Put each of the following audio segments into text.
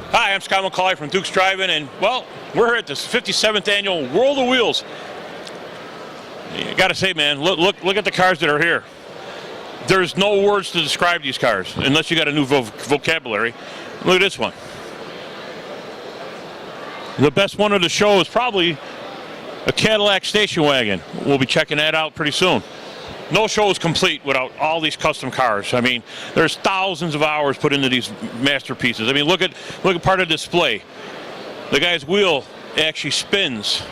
Hi, I'm Scott McCauley from Duke's Drive-In, and well, we're here at the 57th annual World of Wheels. You gotta say, man, look at the cars that are here. There's no words to describe these cars unless you got a new vocabulary. Look at this one. The best one of the show is probably a Cadillac station wagon. We'll be checking that out pretty soon. No show is complete without all these custom cars. I mean, there's thousands of hours put into these masterpieces. I mean, look at part of the display. The guy's wheel actually spins.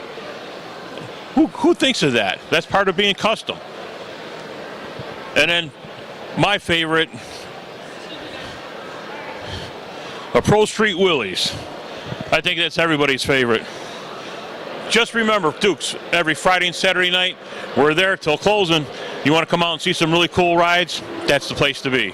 Who thinks of that? That's part of being custom. And then my favorite, a Pro Street Willys. I think that's everybody's favorite. Just remember, Dukes, every Friday and Saturday night, we're there till closing. You want to come out and see some really cool rides? That's the place to be.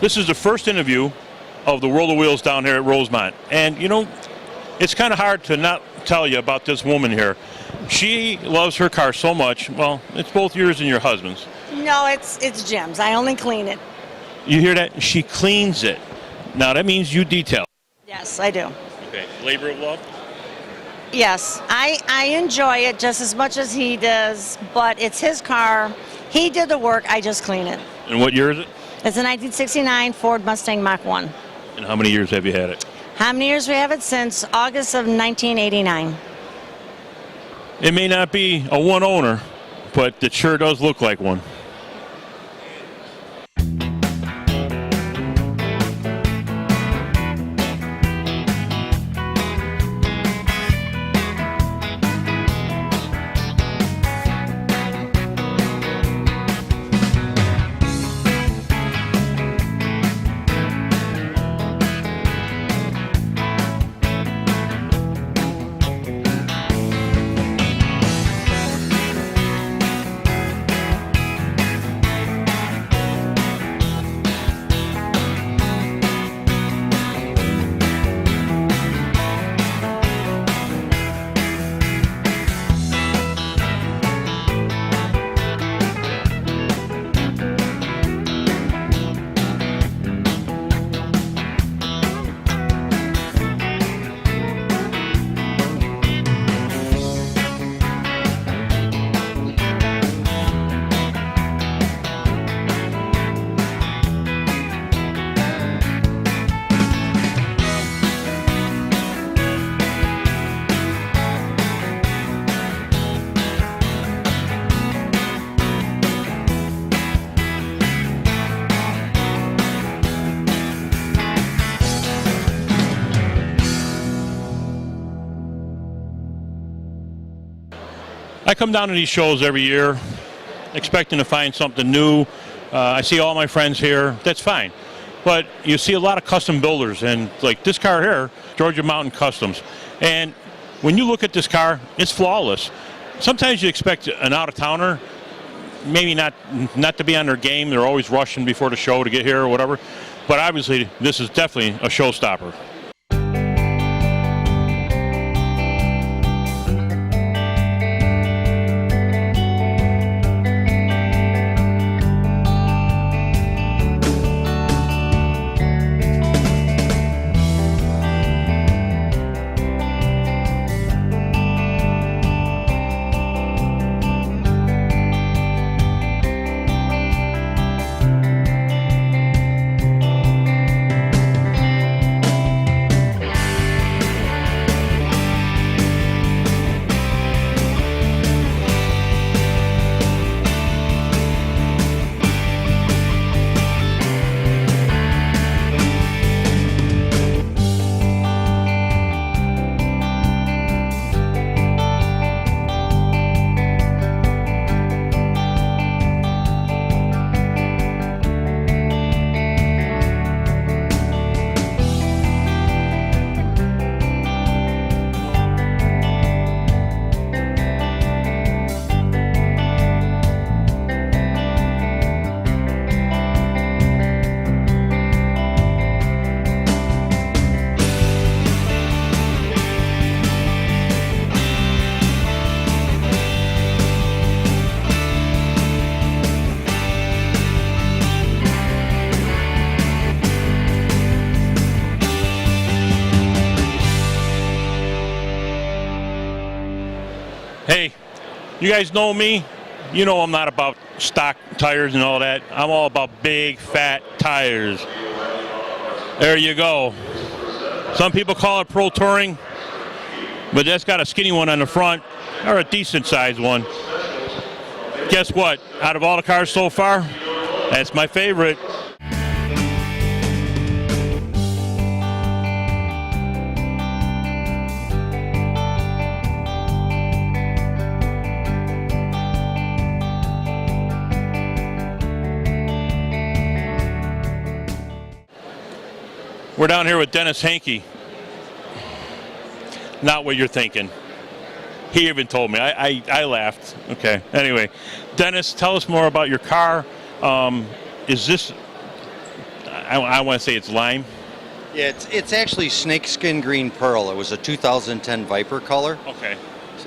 This is the first interview of the World of Wheels down here at Rosemont. And you know, it's kind of hard to not tell you about this woman here. She loves her car so much. Well, it's both yours and your husband's. No, it's Jim's. I only clean it. You hear that? She cleans it. Now that means you detail. Yes, I do. Okay, labor of love? Yes, I enjoy it just as much as he does, but it's his car. He did the work, I just clean it. And what year is it? It's a 1969 Ford Mustang Mach 1. And how many years have you had it? How many years we have it? Since August of 1989. It may not be a one owner, but it sure does look like one. I come down to these shows every year expecting to find something new. I see all my friends here. That's fine. But you see a lot of custom builders, and like this car here, Georgia Mountain Customs. And when you look at this car, it's flawless. Sometimes you expect an out-of-towner, maybe not to be on their game. They're always rushing before the show to get here or whatever. But obviously, this is definitely a showstopper. Hey, you guys know me. You know I'm not about stock tires and all that. I'm all about big, fat tires. There you go. Some people call it Pro Touring, but that's got a skinny one on the front, or a decent sized one. Guess what? Out of all the cars so far, that's my favorite. We're down here with Dennis Hankey. Not what you're thinking. He even told me. I laughed. Okay. Anyway, Dennis, tell us more about your car. Is this? I want to say it's lime. Yeah, it's actually snakeskin green pearl. It was a 2010 Viper color. Okay.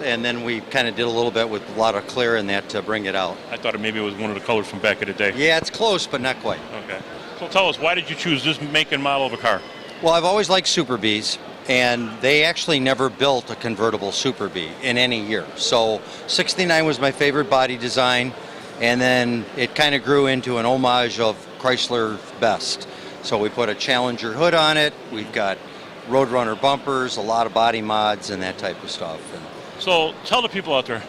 And then we kind of did a little bit with a lot of clear in that to bring it out. I thought maybe it was one of the colors from back in the day. Yeah, it's close, but not quite. Okay. So tell us, why did you choose this make and model of a car? Well, I've always liked Super Bs, and they actually never built a convertible Super B in any year. So 69 was my favorite body design, and then it kind of grew into an homage of Chrysler Best. So we put a Challenger hood on it. We've got Roadrunner bumpers, a lot of body mods, and that type of stuff. And so tell the people out there,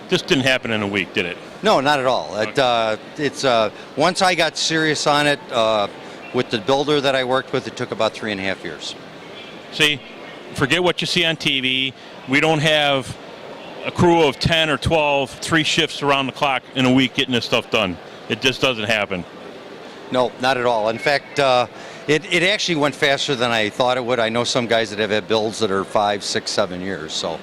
this didn't happen in a week, did it? no, not at all. Okay. Once I got serious on it, with the builder that I worked with, it took about 3.5 years. See, forget what you see on TV. We don't have a crew of 10 or 12, 3 shifts around the clock in a week getting this stuff done. It just doesn't happen. No, not at all. In fact, it actually went faster than I thought it would. I know some guys that have had builds that are 5, 6, 7 years. So.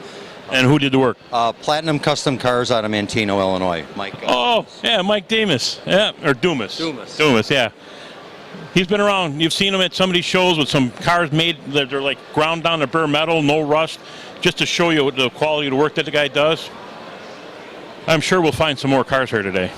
And who did the work? Platinum Custom Cars out of Manteno, Illinois. Mike. Oh, yeah, Mike Damas. Yeah, or Dumas. Dumas, yeah. He's been around. You've seen him at some of these shows with some cars made that they're like ground down to bare metal, no rust, just to show you the quality of the work that the guy does. I'm sure we'll find some more cars here today.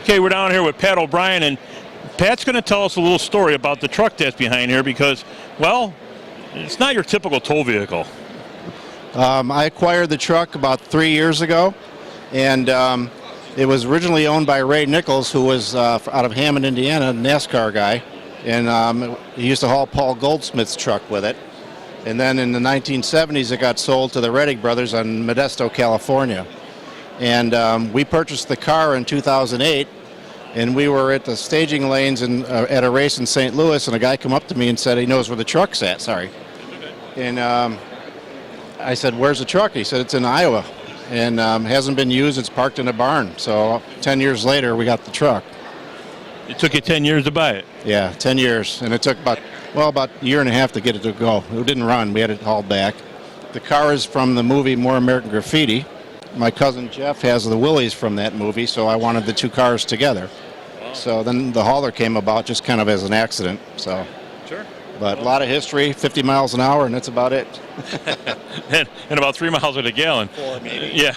Okay, we're down here with Pat O'Brien, and Pat's going to tell us a little story about the truck that's behind here because, well, it's not your typical tow vehicle. I acquired the truck about 3 years ago, and it was originally owned by Ray Nichols, who was out of Hammond, Indiana, a NASCAR guy, and he used to haul Paul Goldsmith's truck with it. And then in the 1970s, it got sold to the Reddick brothers on Modesto, California. And we purchased the car in 2008, and we were at the staging lanes at a race in St. Louis, and a guy come up to me and said he knows where the truck's at. Sorry. And I said, "Where's the truck?" He said, "It's in Iowa, and hasn't been used. It's parked in a barn." So 10 years later, we got the truck. It took you 10 years to buy it. Yeah, 10 years, and it took about a year and a half to get it to go. It didn't run. We had it hauled back. The car is from the movie More American Graffiti. My cousin Jeff has the Willies from that movie, so I wanted the two cars together. Wow. So then the hauler came about just kind of as an accident. So, sure. But a lot of history, 50 miles an hour, and that's about it. and about 3 miles a gallon. 4 maybe. Yeah,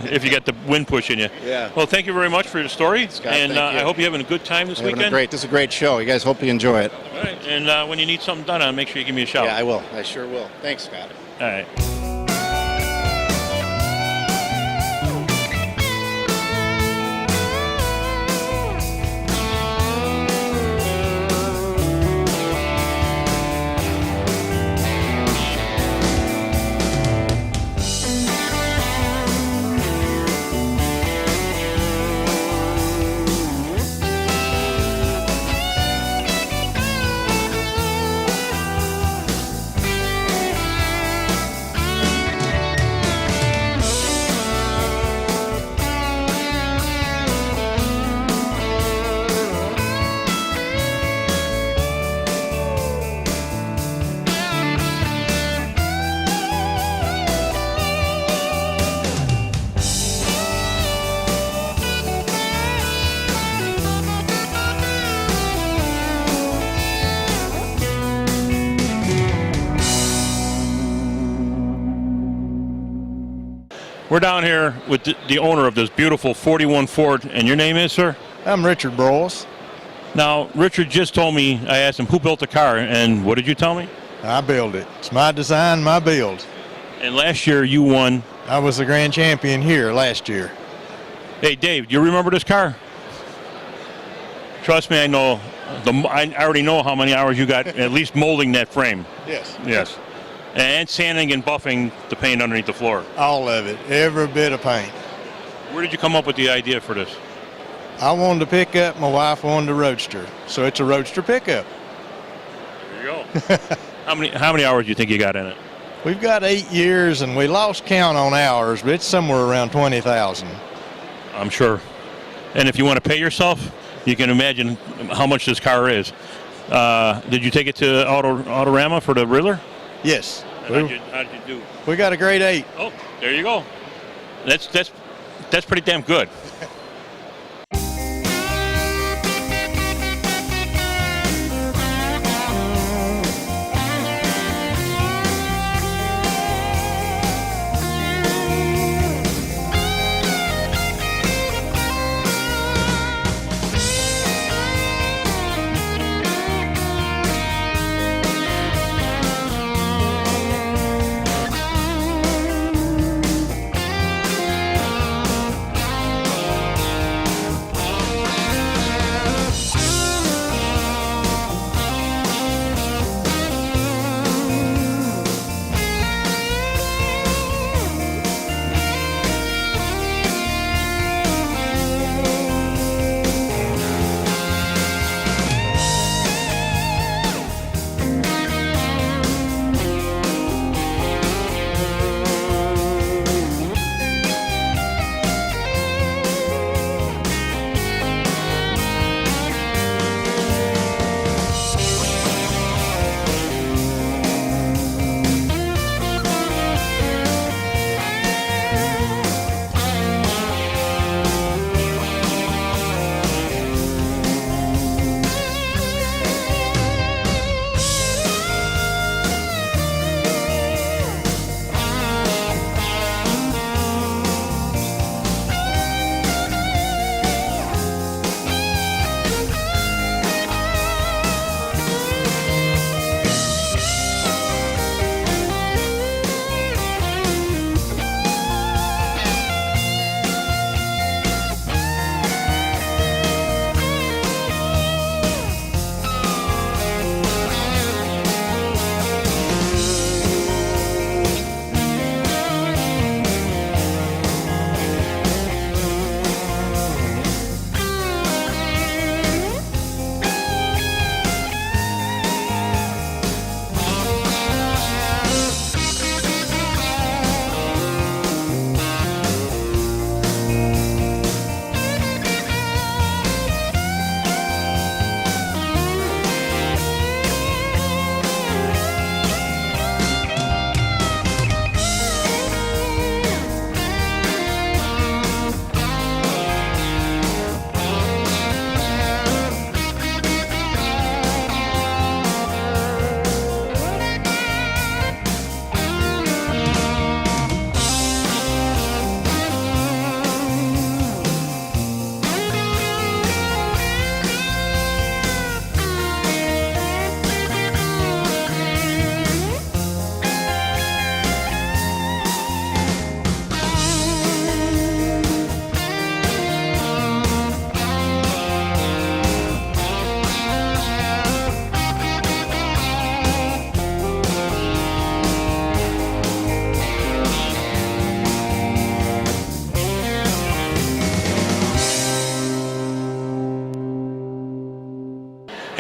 if you get the wind pushing you. Yeah. Well, thank you very much for your story, Scott, and thank you. I hope you're having a good time this weekend. This is a great show. You guys hope you enjoy it. All right, and when you need something done, make sure you give me a shout. Yeah, I will. I sure will. Thanks, Scott. All right. We're down here with the owner of this beautiful 41 Ford, and your name is, sir? I'm Richard Broyles. Now, Richard just told me, I asked him who built the car, and what did you tell me? I build it. It's my design, my build. And last year you won. I was the grand champion here last year. Hey, Dave, do you remember this car? Trust me, I know. I already know how many hours you got at least molding that frame. Yes. Yes. And sanding and buffing the paint underneath the floor. All of it. Every bit of paint. Where did you come up with the idea for this? I wanted to pick up, my wife wanted a Roadster. So it's a Roadster pickup. There you go. How many hours do you think you got in it? We've got 8 years, and we lost count on hours, but it's somewhere around 20,000. I'm sure. And if you want to pay yourself, you can imagine how much this car is. Did you take it to Autorama for the Riddler? Yes. How did you do? We got a grade 8. Oh, there you go. That's pretty damn good.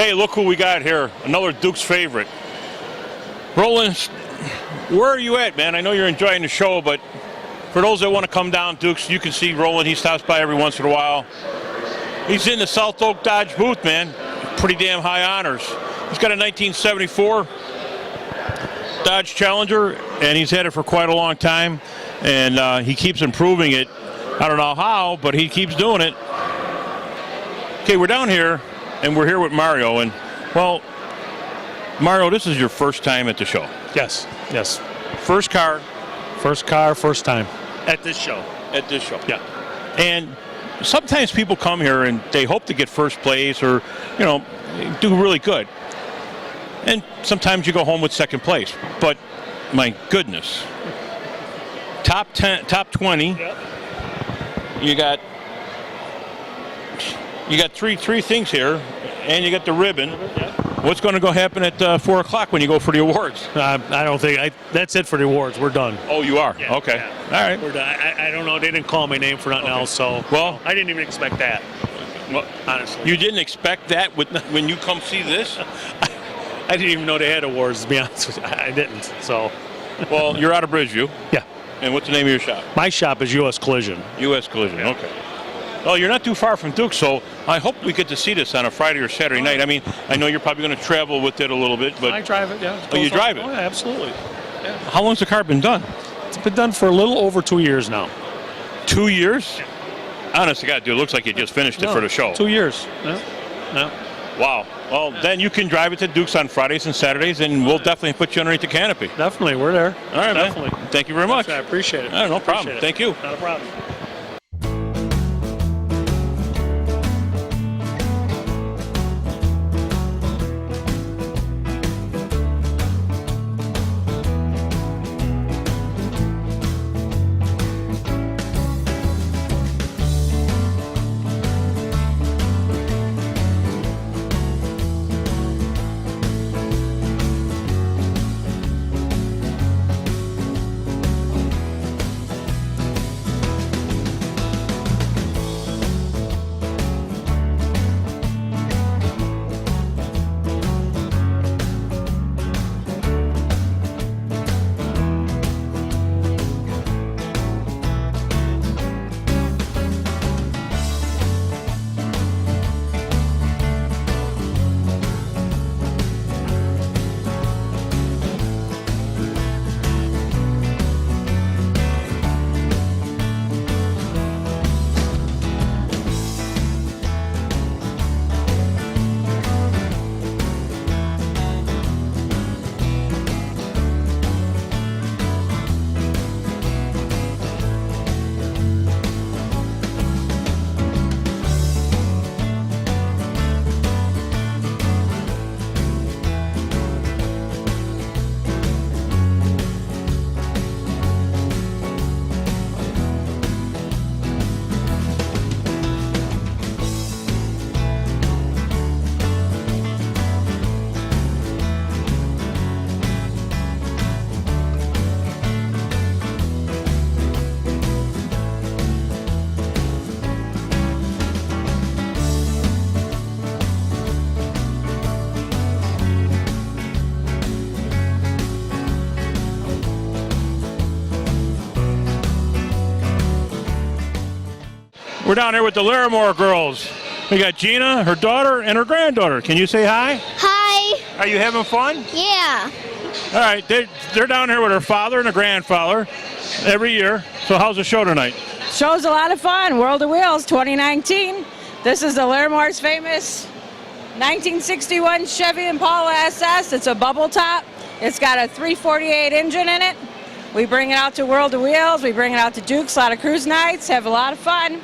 Hey, look who we got here. Another Duke's favorite. Roland, where are you at, man? I know you're enjoying the show, but for those that want to come down, Dukes, you can see Roland. He stops by every once in a while. He's in the South Oak Dodge booth, man. Pretty damn high honors. He's got a 1974 Dodge Challenger, and he's had it for quite a long time. And he keeps improving it. I don't know how, but he keeps doing it. Okay, we're down here, and we're here with Mario. And, well, Mario, this is your first time at the show. Yes, yes. First car. First car, first time. At this show. At this show. Yeah. And sometimes people come here and they hope to get first place or, you know, do really good. And sometimes you go home with second place. But, my goodness. Top 10, top 20. Yep. You got three things here, and you got the ribbon. Yep. What's going to go happen at 4 o'clock when you go for the awards? I don't think that's it for the awards. We're done. Oh, you are? Yeah, Okay. yeah. All right. We're done. I don't know. They didn't call my name for nothing else, so Well, I didn't even expect that. Well, Honestly, you didn't expect that when you come see this? I didn't even know they had awards. To be honest with you, I didn't. So, Well, you're out of Bridgeview. yeah. And what's the name of your shop? My shop is U.S. Collision. U.S. Collision. Okay. Well, you're not too far from Duke, so I hope we get to see this on a Friday or Saturday night. I mean, I know you're probably going to travel with it a little bit, but I drive it. Yeah. Oh, you drive it? Oh, yeah, absolutely. how long's the car been done? It's been done for a little over 2 years now. 2 years? Honest to God, dude, it looks like you just finished it for the show. 2 years. Yeah. Yeah. Wow. Well, then you can drive it to Duke's on Fridays and Saturdays, and we'll definitely put you underneath the canopy. Definitely, we're there. All right, Definitely. man. Thank you very much. I appreciate it. No problem. Appreciate it. Thank you. Not a problem. We're down here with the Larimore girls. We got Gina, her daughter, and her granddaughter. Can you say hi? Hi. Are you having fun? Yeah. All right, they're down here with her father and her grandfather every year. So how's the show tonight? Show's a lot of fun. World of Wheels 2019. This is the Larimore's famous 1961 Chevy Impala SS. It's a bubble top. It's got a 348 engine in it. We bring it out to World of Wheels. We bring it out to Duke's, a lot of cruise nights, have a lot of fun.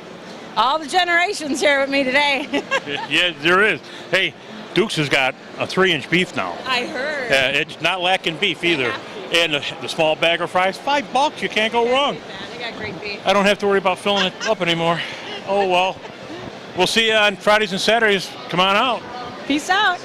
All the generations here with me today. Yeah, there is. Hey, Duke's has got a 3-inch beef now. I heard. It's not lacking beef either. And the small bag of fries, $5. You can't go wrong. They got great beef. I don't have to worry about filling it up anymore. Oh, well. We'll see you on Fridays and Saturdays. Come on out. Peace out.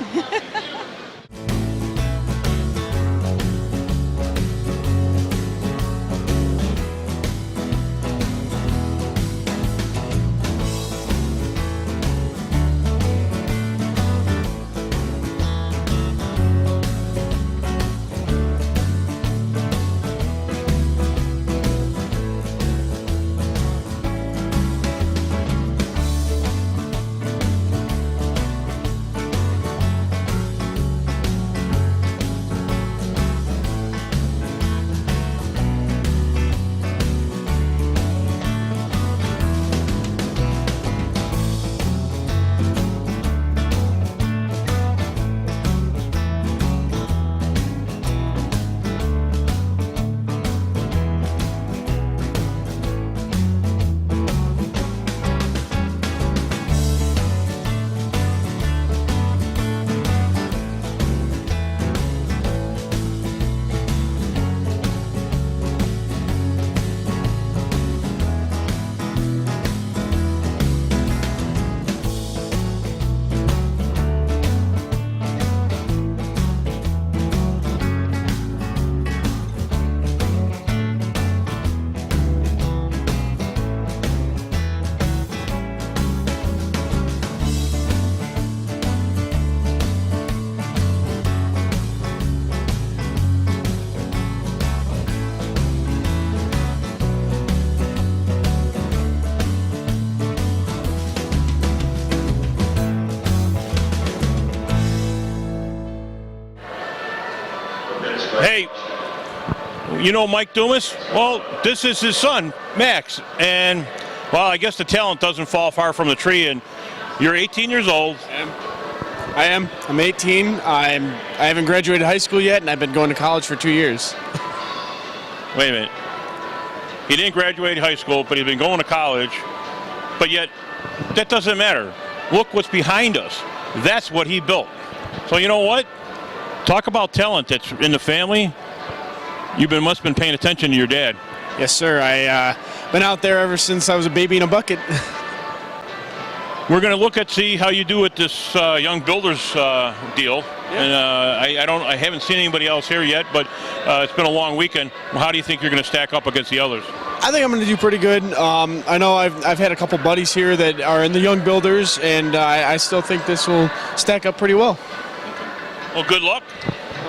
You know Mike Dumas? Well, this is his son, Max. And, well, I guess the talent doesn't fall far from the tree. And you're 18 years old. I am. I'm 18. I haven't graduated high school yet, and I've been going to college for 2 years. Wait a minute. He didn't graduate high school, but he's been going to college. But yet, that doesn't matter. Look what's behind us. That's what he built. So you know what? Talk about talent that's in the family. Must have been paying attention to your dad. Yes, sir. I've been out there ever since I was a baby in a bucket. We're going to see how you do with this young builders deal. Yeah. And I haven't seen anybody else here yet, but it's been a long weekend. How do you think you're going to stack up against the others? I think I'm going to do pretty good. I know I've had a couple buddies here that are in the young builders, and I still think this will stack up pretty well. Well, good luck.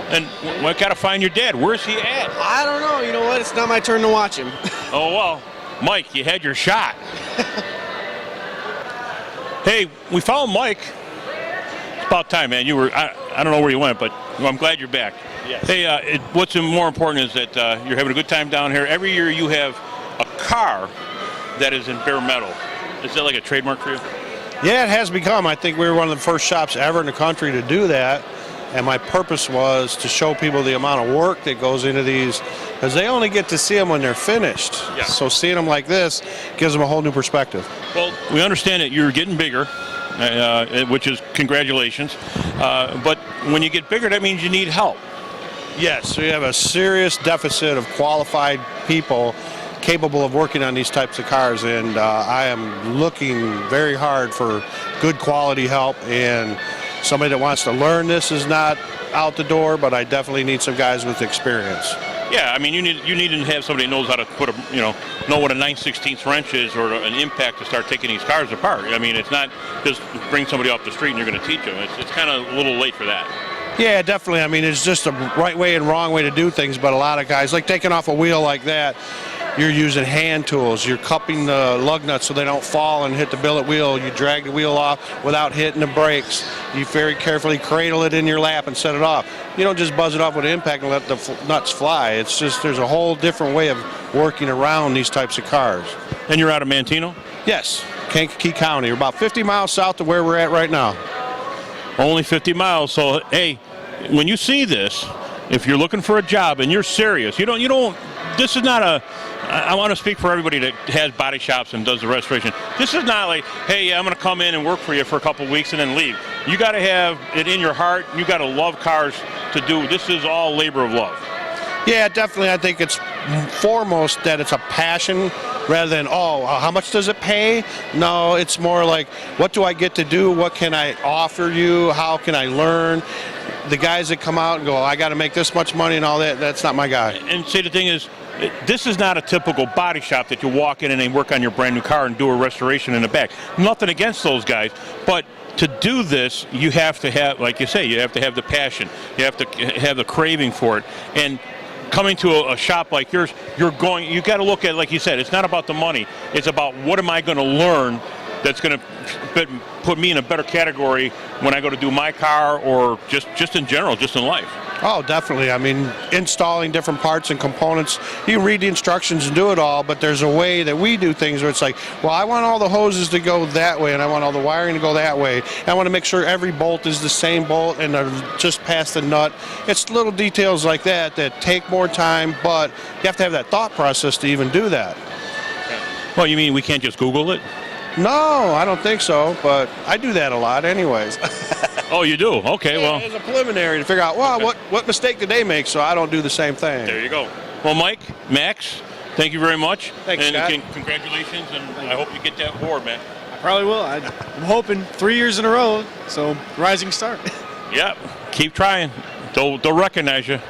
And we got to find your dad. Where's he at? I don't know. You know what? It's not my turn to watch him. Oh, well, Mike, you had your shot. Hey, we found Mike. It's about time, man. I don't know where you went, but I'm glad you're back. Yes. Hey, what's more important is that you're having a good time down here. Every year you have a car that is in bare metal. Is that like a trademark for you? Yeah, it has become. I think we were one of the first shops ever in the country to do that. And my purpose was to show people the amount of work that goes into these, because they only get to see them when they're finished. Yeah. So seeing them like this gives them a whole new perspective. Well, we understand that you're getting bigger, which is congratulations. But when you get bigger, that means you need help. Yes, we have a serious deficit of qualified people capable of working on these types of cars, and I am looking very hard for good quality help, and somebody that wants to learn this is not out the door, but I definitely need some guys with experience. Yeah, I mean, you need to have somebody who knows how to know what a 9/16 wrench is or an impact to start taking these cars apart. I mean, it's not just bring somebody off the street and you're going to teach them. It's kind of a little late for that. Yeah, definitely. I mean, it's just a right way and wrong way to do things, but a lot of guys, like taking off a wheel like that, you're using hand tools. You're cupping the lug nuts so they don't fall and hit the billet wheel. You drag the wheel off without hitting the brakes. You very carefully cradle it in your lap and set it off. You don't just buzz it off with impact and let the nuts fly. It's just there's a whole different way of working around these types of cars. And you're out of Manteno? Yes, Kankakee County. We're about 50 miles south of where we're at right now. Only 50 miles. So, hey, when you see this, if you're looking for a job and you're serious, you don't, this is not I want to speak for everybody that has body shops and does the restoration. This is not like, hey, I'm going to come in and work for you for a couple of weeks and then leave. You got to have it in your heart. You got to love cars to do. This is all labor of love. Yeah, definitely. I think it's foremost that it's a passion rather than, how much does it pay? No, it's more like, what do I get to do? What can I offer you? How can I learn? The guys that come out and go, I got to make this much money and all that, that's not my guy. And see, the thing is, this is not a typical body shop that you walk in and they work on your brand new car and do a restoration in the back. Nothing against those guys, but to do this, you have to have, like you say, you have to have the passion. You have to have the craving for it. And coming to a shop like yours, you got to look at, like you said, it's not about the money. It's about what am I going to learn that's going to put me in a better category when I go to do my car or just in general, just in life. Oh, definitely. I mean, installing different parts and components, you read the instructions and do it all, but there's a way that we do things where it's like, well, I want all the hoses to go that way and I want all the wiring to go that way. I want to make sure every bolt is the same bolt and just past the nut. It's little details like that take more time, but you have to have that thought process to even do that. Well, you mean we can't just Google it? No, I don't think so, but I do that a lot anyways. Oh, you do? Okay, yeah, well. As a preliminary to figure out, what mistake did they make so I don't do the same thing. There you go. Well, Mike, Max, thank you very much. Thanks, and Scott. Congratulations, and I hope you get that award, man. I probably will. I'm hoping 3 years in a row, so rising star. Yeah, keep trying. They'll recognize you.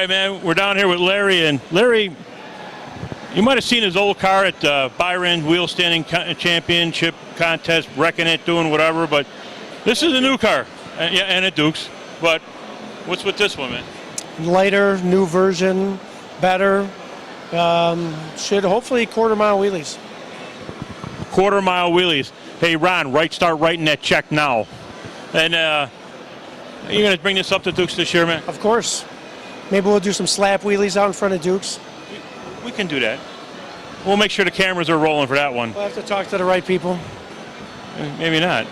right, man. We're down here with Larry, and Larry, you might have seen his old car at Byron Wheel Standing Championship contest, wrecking it, doing whatever. But this is a new car, and a Dukes. But what's with this one, man? Lighter, new version, better. Should hopefully quarter-mile wheelies. Quarter-mile wheelies. Hey, Ron, start writing that check now. And are you going to bring this up to Dukes this year, man? Of course. Maybe we'll do some slap wheelies out in front of Dukes. We can do that. We'll make sure the cameras are rolling for that one. We'll have to talk to the right people. Maybe not.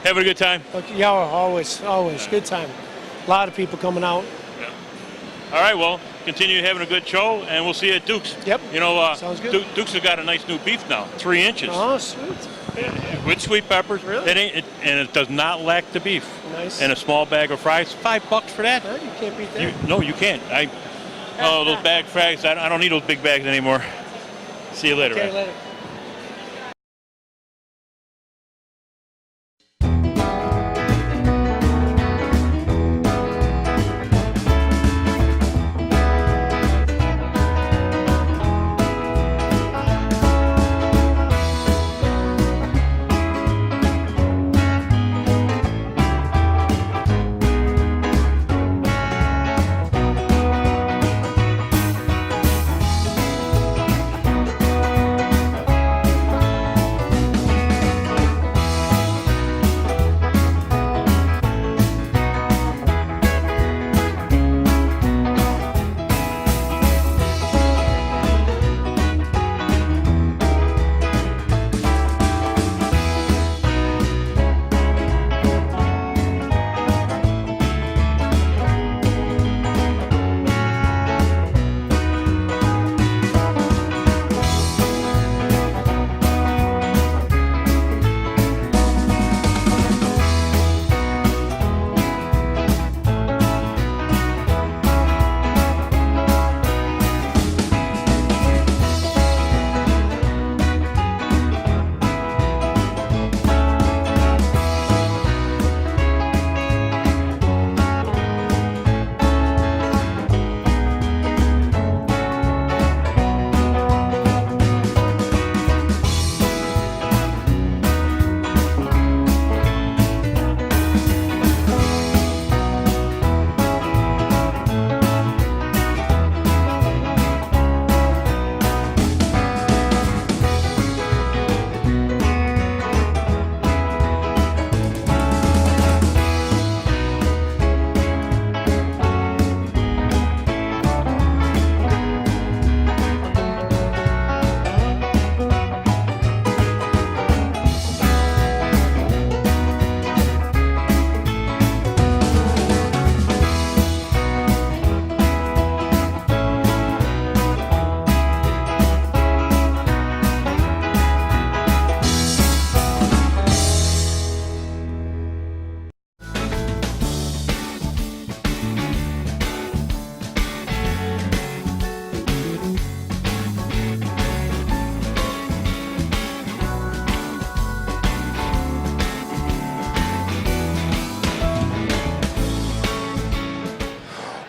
Having a good time? Okay, yeah, always. Good time. A lot of people coming out. Yeah. All right, well, continue having a good show, and we'll see you at Dukes. Yep. You know, sounds good. Dukes has got a nice new beef now, 3 inches. Oh, sweet. With sweet peppers. Really? And it does not lack the beef. Nice. And a small bag of fries, $5 for that. No, you can't beat that. No, you can't. Those bag fries, I don't need those big bags anymore. See you later, Okay, man. later.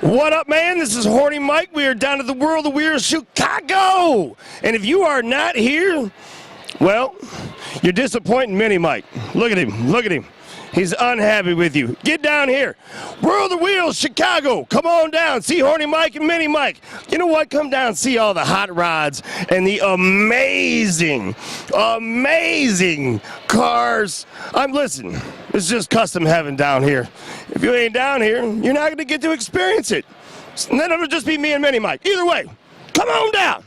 What up, man? This is Horny Mike. We are down at the World of Wheels Chicago. And if you are not here, well, you're disappointing Mini Mike. Look at him. Look at him. He's unhappy with you. Get down here. World of Wheels Chicago. Come on down. See Horny Mike and Mini Mike. You know what? Come down and see all the hot rods and the amazing, amazing cars. Listen, it's just custom heaven down here. If you ain't down here, you're not going to get to experience it. And then it'll just be me and Mini Mike. Either way, come on down.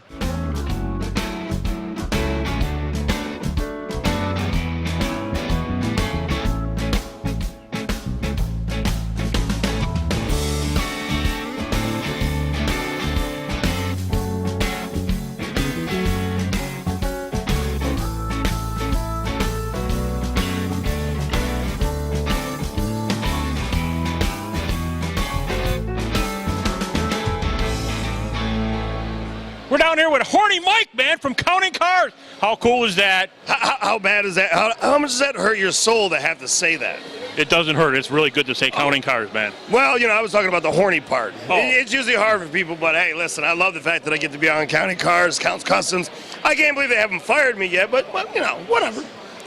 We're down Horny Mike, man, from Counting Cars. How cool is that? How bad is that? How much does that hurt your soul to have to say that? It doesn't hurt. It's really good to say Counting Cars, man. Well, you know, I was talking about the horny part. Oh. It's usually hard for people, but hey, listen, I love the fact that I get to be on Counting Cars, Counts Customs. I can't believe they haven't fired me yet, but you know, whatever.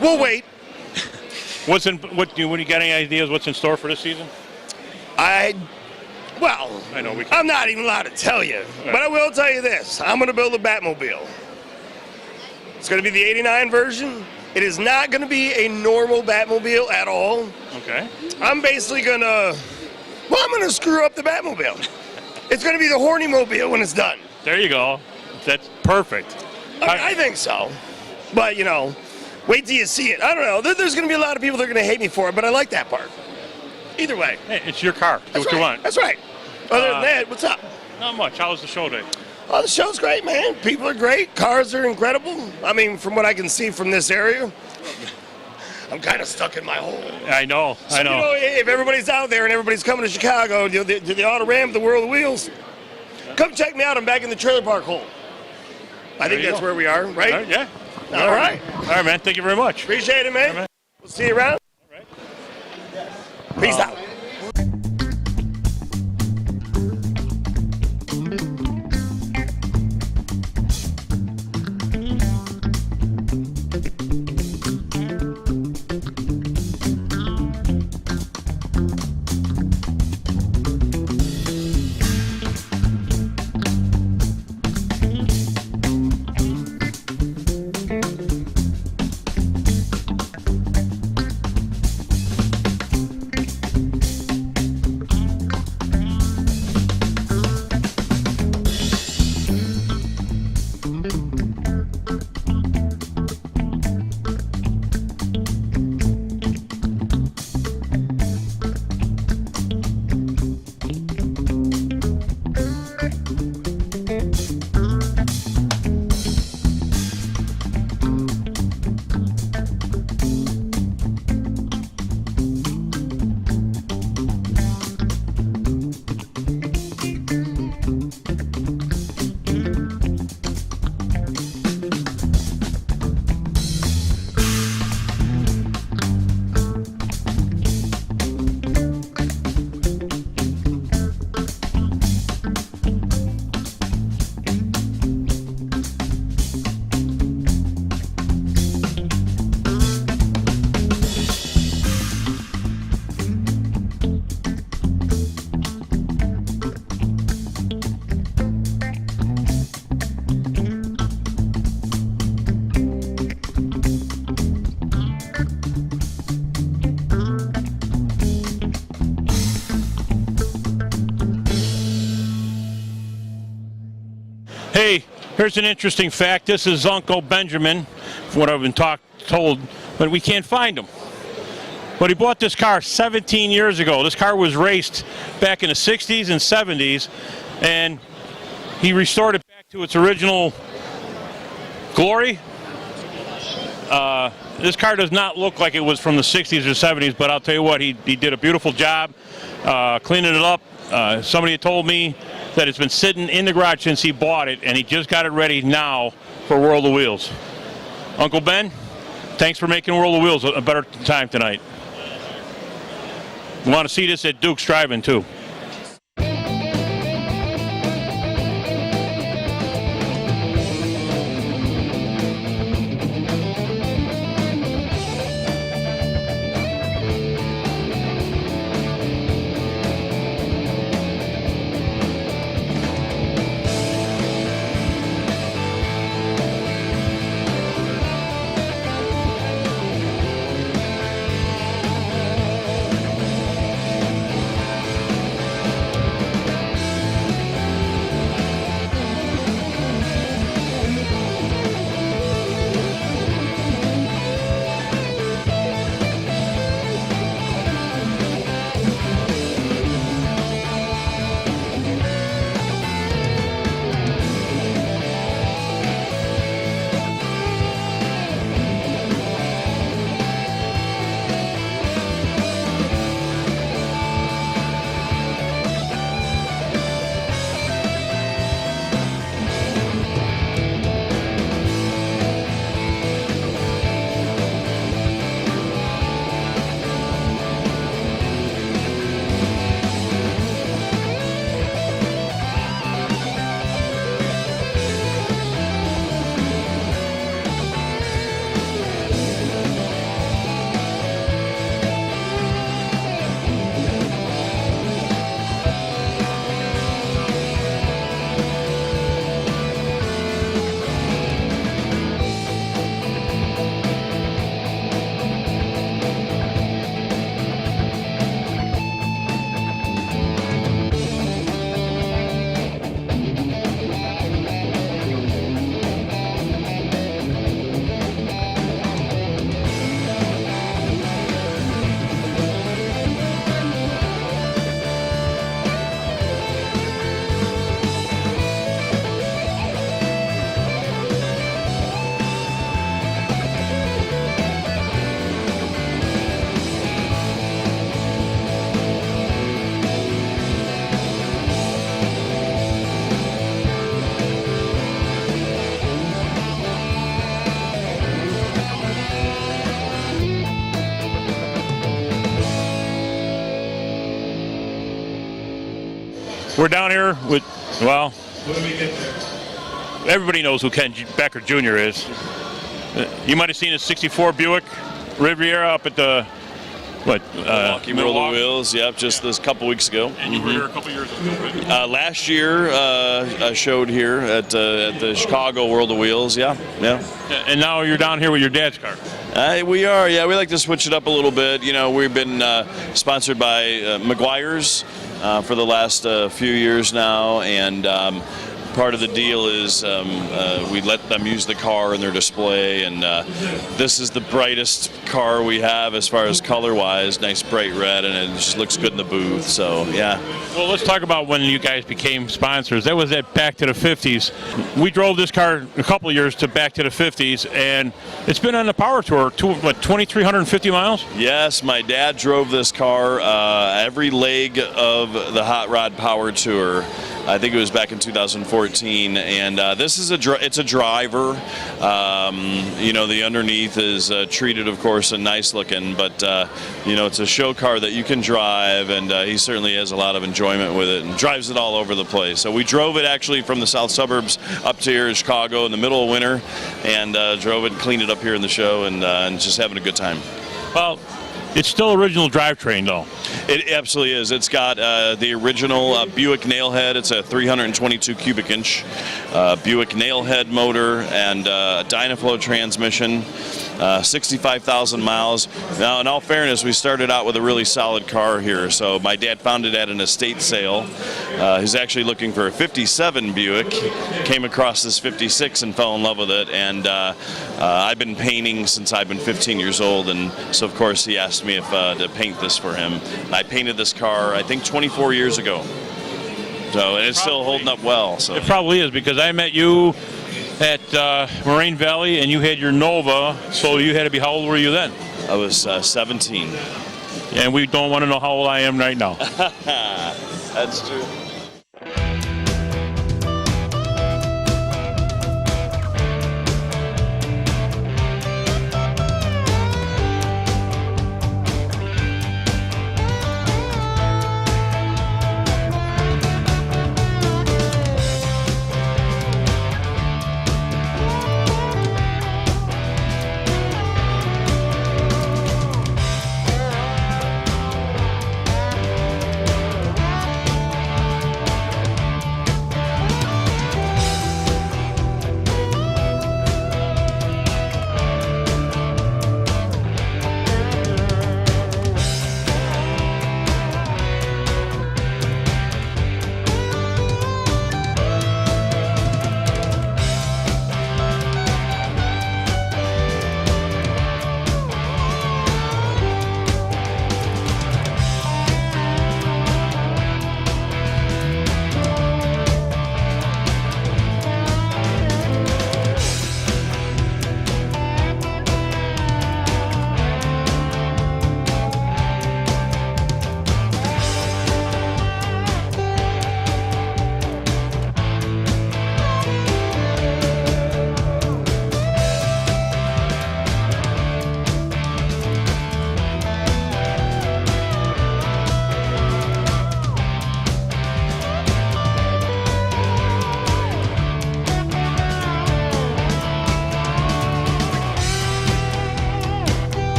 We'll wait. What do you got any ideas what's in store for this season? I know I'm not even allowed to tell you, but I will tell you this. I'm going to build a Batmobile. It's going to be the 89 version. It is not going to be a normal Batmobile at all. Okay. I'm basically going to, I'm going to screw up the Batmobile. It's going to be the Horny Mobile when it's done. There you go. That's perfect. I think so. But, you know, wait till you see it. I don't know. There's going to be a lot of people that are going to hate me for it, but I like that part. Either way. Hey, it's your car. Do what you want. That's right. Other than that, what's up? Not much. How was the show today? Oh, the show's great, man. People are great. Cars are incredible. I mean, from what I can see from this area, I'm kind of stuck in my hole. I know. You know, if everybody's out there and everybody's coming to Chicago, to the Auto Ram, the World of Wheels, come check me out. I'm back in the trailer park hole. I think that's where we are, right? All right, yeah. All right. All right, man. Thank you very much. Appreciate it, man. All right. We'll see you around. All right. Peace out. Hey, here's an interesting fact. This is Uncle Benjamin, from what I've been told, but we can't find him. But he bought this car 17 years ago. This car was raced back in the 60s and 70s, and he restored it back to its original glory. This car does not look like it was from the 60s or 70s, but I'll tell you what, he did a beautiful job cleaning it up. Somebody had told me that it's been sitting in the garage since he bought it, and he just got it ready now for World of Wheels. Uncle Ben, thanks for making World of Wheels a better time tonight. We want to see this at Duke's Drive-In too. We're down here with, well, everybody knows who Ken Becker Jr. is. You might have seen his 64 Buick Riviera up at the, Milwaukee World of Wheels, yep, just this couple weeks ago. And you were here a couple years ago. Last year, I showed here at the Chicago World of Wheels, yeah. And now you're down here with your dad's car. We are, yeah. We like to switch it up a little bit. You know, we've been sponsored by McGuire's for the last few years now, and part of the deal is we let them use the car in their display, and this is the brightest car we have as far as color-wise. Nice bright red, and it just looks good in the booth. So yeah. Well, let's talk about when you guys became sponsors. That was at Back to the 50s. We drove this car a couple of years to Back to the 50s, and it's been on the Power Tour, 2,350 miles? Yes, my dad drove this car every leg of the Hot Rod Power Tour. I think it was back in 2014, and this is it's a driver. You know, the underneath is treated, of course, and nice looking, but you know, it's a show car that you can drive, and he certainly has a lot of enjoyment with it and drives it all over the place. So we drove it actually from the south suburbs up to here in Chicago in the middle of winter, and drove it and cleaned it up here in the show, and just having a good time. Well, it's still original drivetrain, though. It absolutely is. It's got the original Buick nailhead. It's a 322 cubic inch Buick nailhead motor and Dynaflow transmission. 65,000 miles. Now, in all fairness, we started out with a really solid car here. So my dad found it at an estate sale. He's actually looking for a 57 Buick. Came across this 56 and fell in love with it. And I've been painting since I've been 15 years old. And so, of course, he asked me if to paint this for him. And I painted this car, I think, 24 years ago. So, and it's still holding up well. So it probably is, because I met you at Moraine Valley, and you had your Nova, so you had to be, how old were you then? I was 17. And we don't want to know how old I am right now. That's true.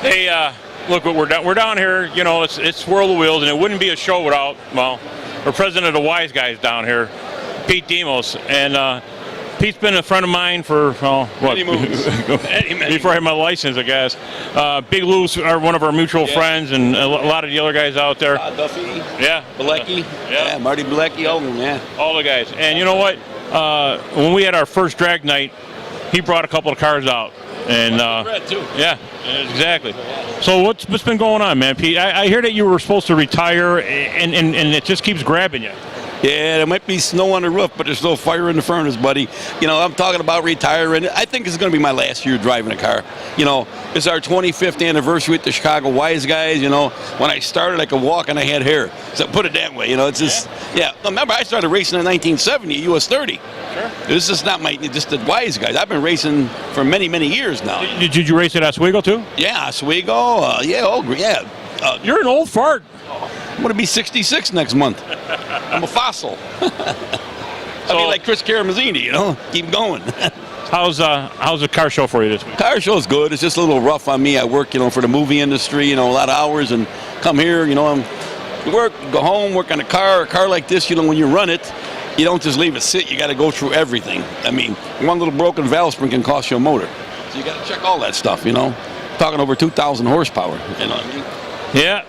Hey, look, we're down here. You know, it's World of Wheels, and it wouldn't be a show without, well, our president of the Wise Guys down here, Pete Demos, and Pete's been a friend of mine for what? Many. Before I had my license, I guess. Big Lou's are one of our mutual friends, and a lot of the other guys out there. Duffy. Yeah. Bilecki. Yeah. Marty Bilecki. Hogan. Yeah. All the guys. And you know what? When we had our first drag night, he brought a couple of cars out. And Red too. yeah, exactly. So what's been going on, man, Pete? I hear that you were supposed to retire, and it just keeps grabbing you. Yeah, there might be snow on the roof, but there's no fire in the furnace, buddy. You know, I'm talking about retiring. I think it's going to be my last year driving a car. You know, it's our 25th anniversary with the Chicago Wise Guys. You know, when I started, I could walk and I had hair. So put it that way. You know, it's just, yeah. Remember, I started racing in 1970 US 30. Sure. This is not just the Wise Guys. I've been racing for many, many years now. Did you race at Oswego too? Yeah, Oswego. Yeah. You're an old fart. I'm going to be 66 next month. I'm a fossil. I mean, like Chris Karamazini, you know? Keep going. How's the car show for you this week? Car show's good. It's just a little rough on me. I work, you know, for the movie industry, you know, a lot of hours, and come here, you know, you work, go home, work on a car like this, you know, when you run it, you don't just leave it sit. You got to go through everything. I mean, one little broken valve spring can cost you a motor. So you got to check all that stuff, you know? Talking over 2,000 horsepower, you know what I mean? Yeah.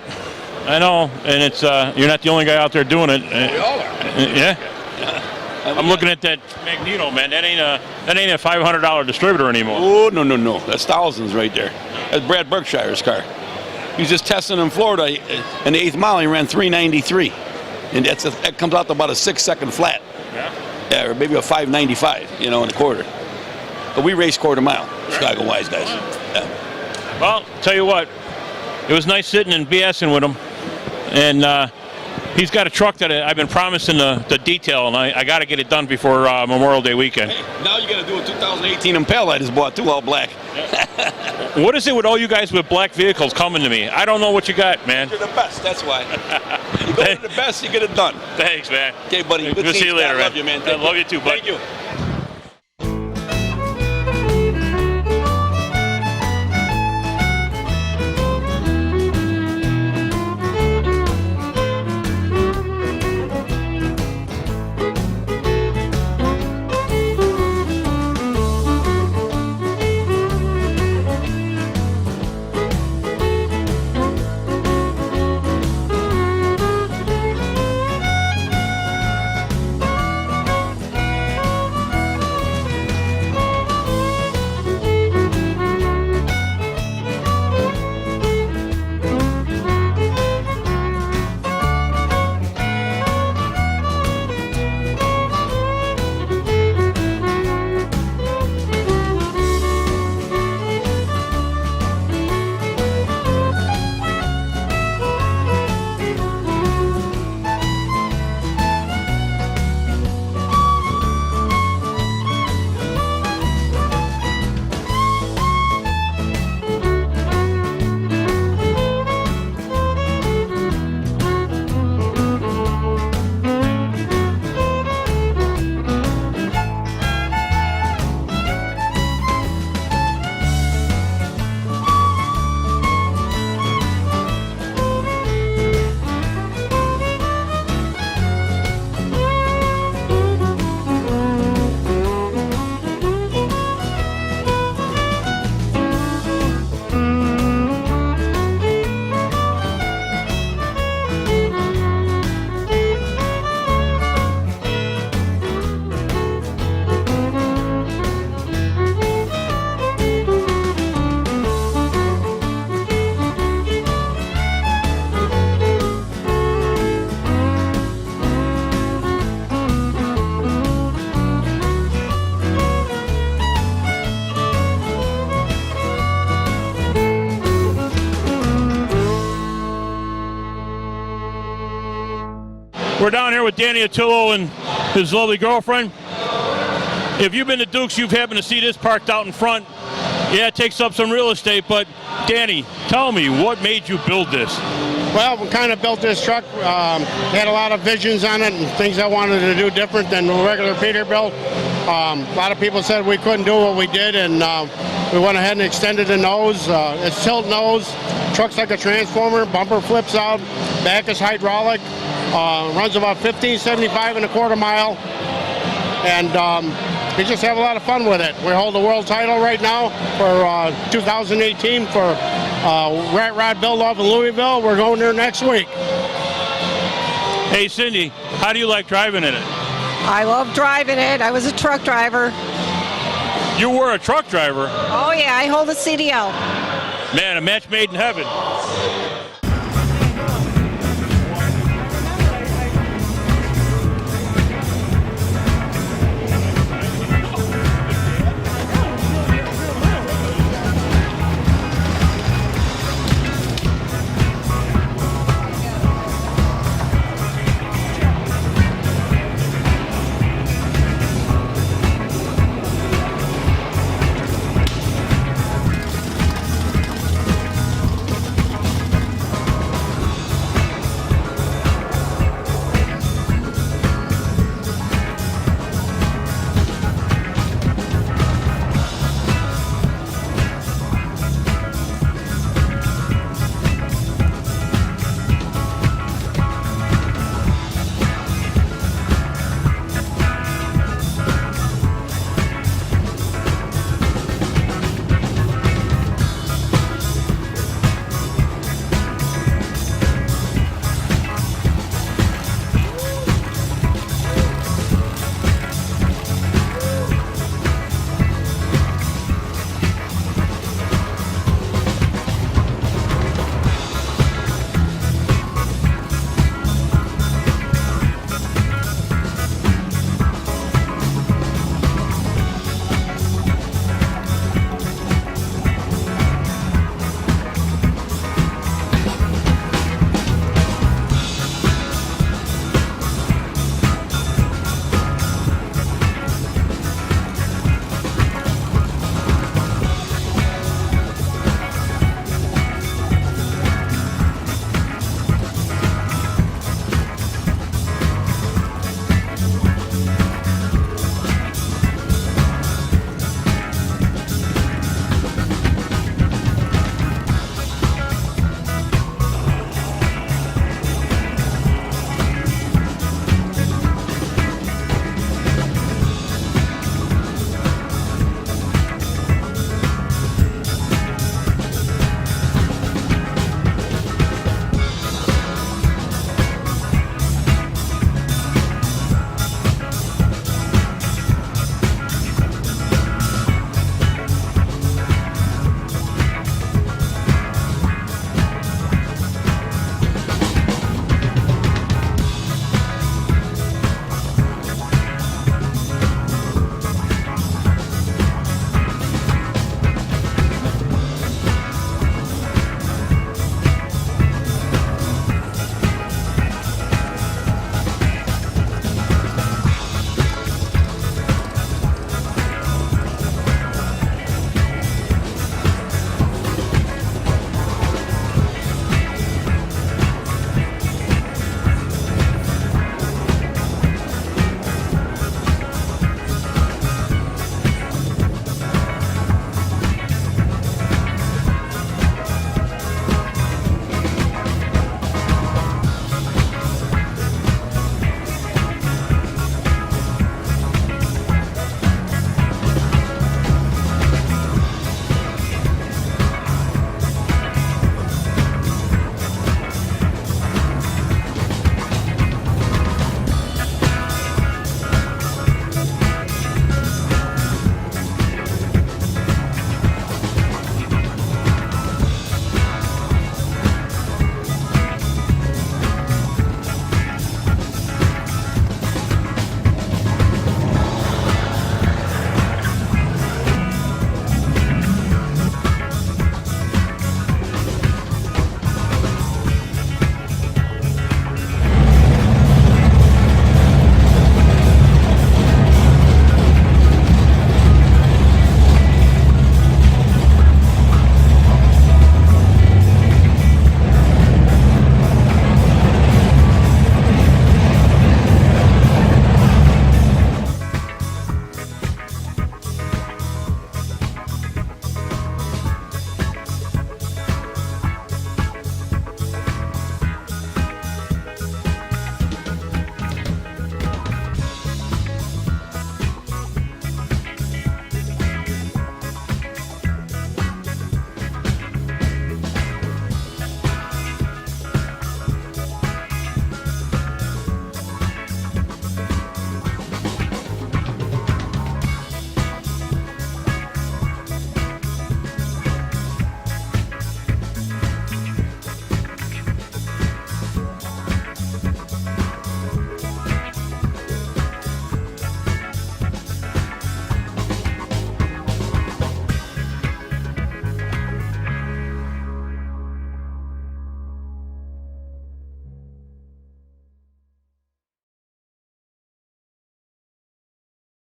I know, and it's you're not the only guy out there doing it. We all are. Yeah. I'm looking at that Magneto, man. That ain't a $500 distributor anymore. Oh, no. That's thousands right there. That's Brad Berkshire's car. He was just testing in Florida. In the 8th mile, he ran 393. And that comes out to about a 6-second flat. Yeah, or maybe a 595, you know, in a quarter. But we race quarter mile, Chicago Wise Guys. Yeah. Well, tell you what, it was nice sitting and BSing with him. And he's got a truck that I've been promising the detail, and I got to get it done before Memorial Day weekend. Hey, now you got to do a 2018 Impala I just bought, too, all black. What is it with all you guys with black vehicles coming to me? I don't know what you got, man. You're the best, that's why. You go to the best, you get it done. Thanks, man. Okay, buddy. Good to see you later, man. I love you, man. I love you too, bud. Thank you. We're down here with Danny Attillo and his lovely girlfriend. If you've been to Duke's, you've happened to see this parked out in front. Yeah, it takes up some real estate, but Danny, tell me, what made you build this? Well, we kind of built this truck, had a lot of visions on it and things I wanted to do different than the regular Peterbilt. A lot of people said we couldn't do what we did, and we went ahead and extended the nose. It's tilt nose, truck's like a transformer, bumper flips out, back is hydraulic, runs about 1575 and a quarter mile, and we just have a lot of fun with it. We hold the world title right now for 2018 for Rat Rod Build-Off in Louisville. We're going there next week. Hey, Cindy, how do you like driving in it? I love driving it. I was a truck driver. You were a truck driver. Oh yeah, I hold a CDL. Man, a match made in heaven.